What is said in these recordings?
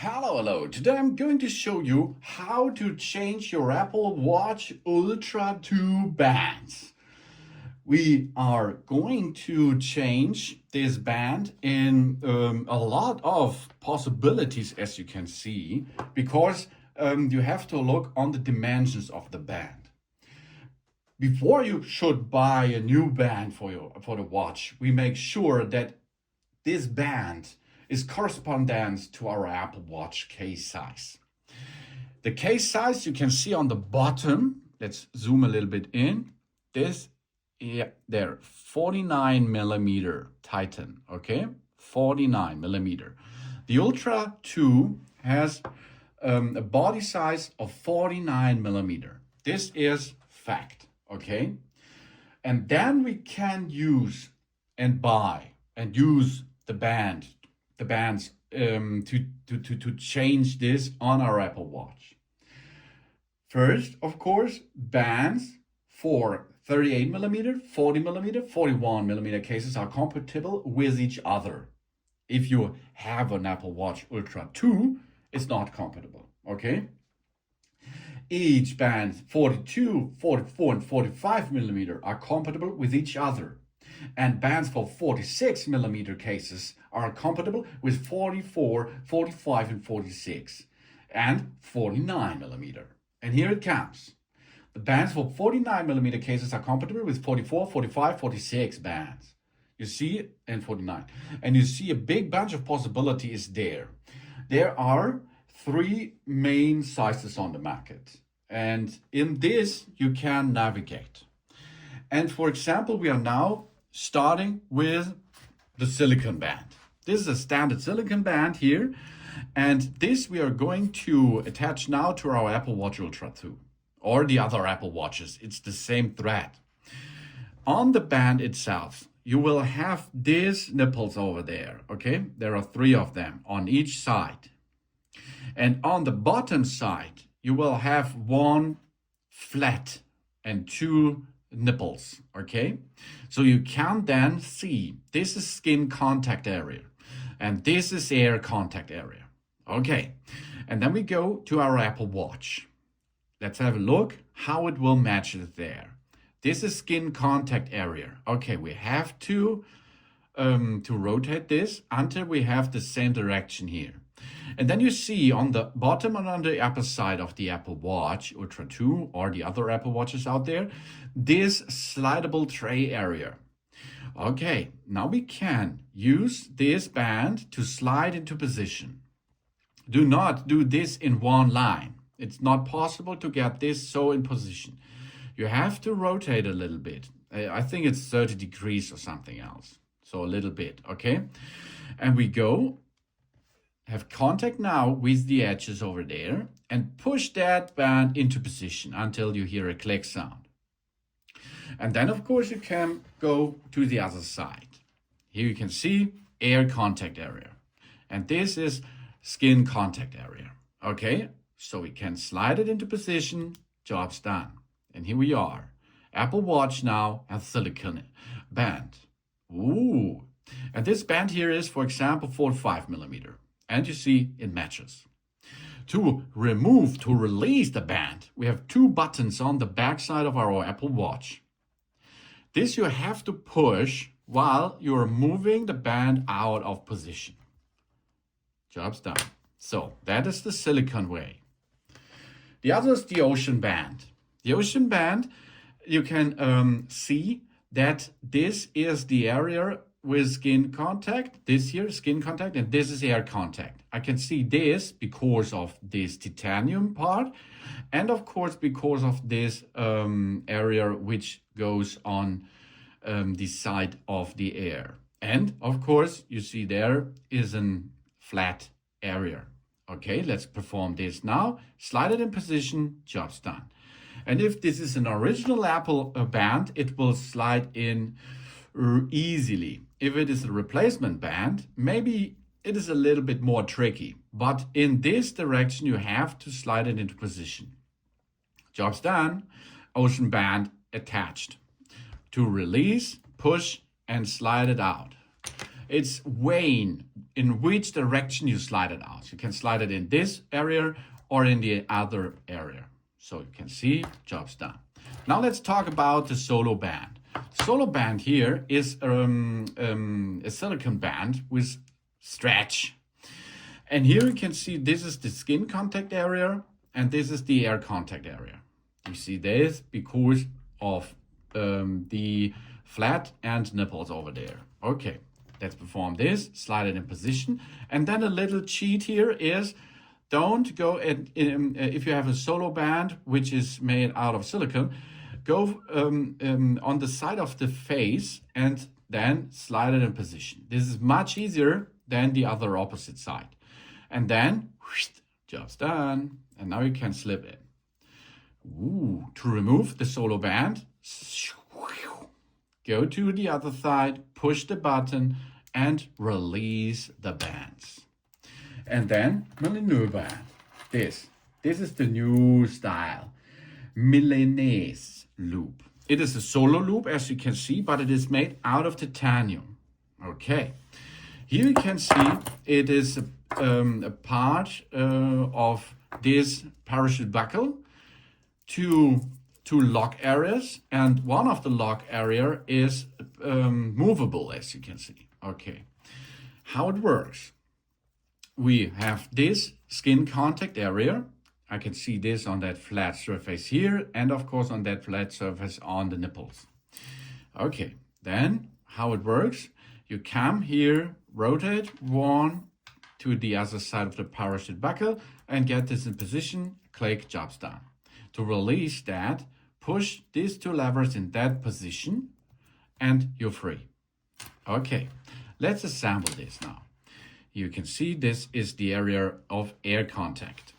Hello. Today I'm going to show you how to change your Apple Watch Ultra 2 bands. We are going to change this band in a lot of possibilities, as you can see, because you have to look on the dimensions of the band. Before you should buy a new band for the watch, we make sure that this band is correspondent to our Apple Watch case size. The case size you can see on the bottom. Let's zoom a little bit in. This, there, 49 millimeter Titan, okay? 49 millimeter. The Ultra 2 has a body size of 49 millimeter. This is fact, okay? And then we can use and buy and use the bands to change this on our Apple Watch. First, of course, bands for 38 millimeter, 40 millimeter, 41 millimeter cases are compatible with each other. If you have an Apple Watch Ultra 2, it's not compatible, okay? Each band 42, 44, and 45 millimeter are compatible with each other. And bands for 46 millimeter cases are compatible with 44, 45, and 46, and 49 millimeter. And here it comes. The bands for 49 millimeter cases are compatible with 44, 45, 46 bands. You see, and 49. And you see a big bunch of possibilities there. There are 3 main sizes on the market. And in this, you can navigate. And for example, we are now starting with the silicone band. This is a standard silicone band here. And this we are going to attach now to our Apple Watch Ultra 2 or the other Apple Watches. It's the same thread. On the band itself, you will have these nipples over there, okay? There are 3 of them on each side. And on the bottom side, you will have 1 flat and 2 nipples, okay? So you can then see this is skin contact area and this is air contact area, okay? And then we go to our Apple Watch. Let's have a look how it will match it there. This is skin contact area. Okay, we have to rotate this until we have the same direction here. And then you see on the bottom and on the upper side of the Apple Watch Ultra 2 or the other Apple Watches out there, this slidable tray area. Okay, now we can use this band to slide into position. Do not do this in one line. It's not possible to get this so in position. You have to rotate a little bit. I think it's 30 degrees or something else. So a little bit, okay? And we go. Have contact now with the edges over there and push that band into position until you hear a click sound. And then, of course, you can go to the other side. Here you can see air contact area. And this is skin contact area. Okay, so we can slide it into position. Job's done. And here we are. Apple Watch now has silicone band. Ooh. And this band here is, for example, 45 millimeter. And you see it matches. To release the band, we have 2 buttons on the back side of our Apple Watch. This you have to push while you're moving the band out of position. Job's done. So that is the silicone way. The other is the ocean band. The ocean band, you can see that this is the area with skin contact, this here, skin contact, and this is air contact. I can see this because of this titanium part, and of course because of this area which goes on the side of the air. And of course, you see there is a flat area. Okay, let's perform this now. Slide it in position, job's done. And if this is an original Apple band, it will slide in easily. If it is a replacement band, maybe it is a little bit more tricky, but in this direction, you have to slide it into position. Job's done. Ocean band attached. To release, push, and slide it out. it's weighing in which direction you slide it out. You can slide it in this area or in the other area. So you can see, job's done. Now let's talk about the solo band. Solo band here is a silicone band with stretch. And here you can see this is the skin contact area and this is the air contact area. You see this because of the flat and nipples over there. Okay, let's perform this, slide it in position. And then a little cheat here is don't go if you have a solo band which is made out of silicone, go on the side of the face and then slide it in position. This is much easier than the other opposite side. And then, job's done. And now you can slip in. Ooh, to remove the solo band, go to the other side, push the button, and release the bands. And then, maneuver. This is the new style. Milanese loop. It is a solo loop, as you can see, but it is made out of titanium. Okay. Here you can see it is a part of this parachute buckle, two lock areas, and one of the lock area is movable, as you can see. Okay. How it works. We have this skin contact area. I can see this on that flat surface here, and of course on that flat surface on the nipples. Okay, then how it works, you come here, rotate one to the other side of the parachute buckle and get this in position, click, job's done. To release that, push these two levers in that position and you're free. Okay, let's assemble this now. You can see this is the area of air contact.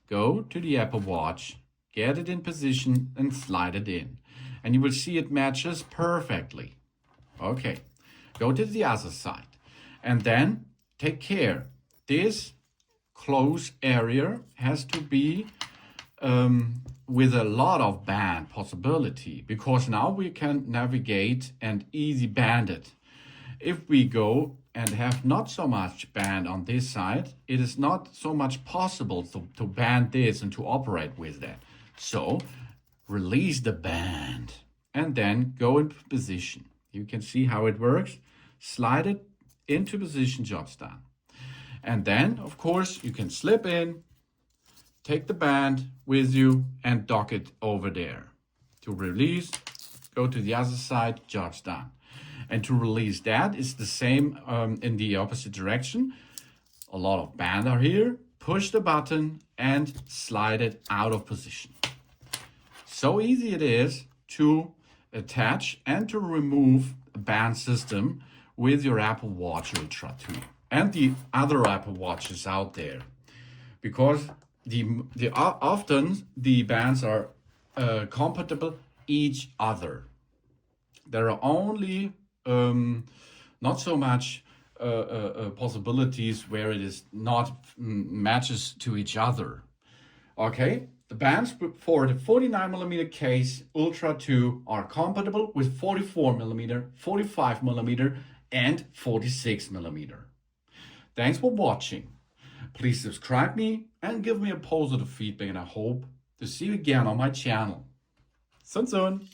Go to the Apple Watch, get it in position and slide it in. And you will see it matches perfectly. Okay, go to the other side. And then take care. This closed area has to be with a lot of band possibility, because now we can navigate and easy band it. If we go and have not so much band on this side, it is not so much possible to band this and to operate with that. So release the band and then go into position. You can see how it works. Slide it into position, job's done. And then, of course, you can slip in, take the band with you and dock it over there. To release, go to the other side, job's done. And to release that is the same in the opposite direction. A lot of band are here. Push the button and slide it out of position. So easy it is to attach and to remove a band system with your Apple Watch Ultra 2 and the other Apple Watches out there. Because often the bands are compatible each other. There are only not so much possibilities where it is not matches to each other. Okay, the bands for the 49mm case Ultra 2 are compatible with 44mm, 45mm, and 46mm. Thanks for watching. Please subscribe me and give me a positive feedback, and I hope to see you again on my channel. Soon.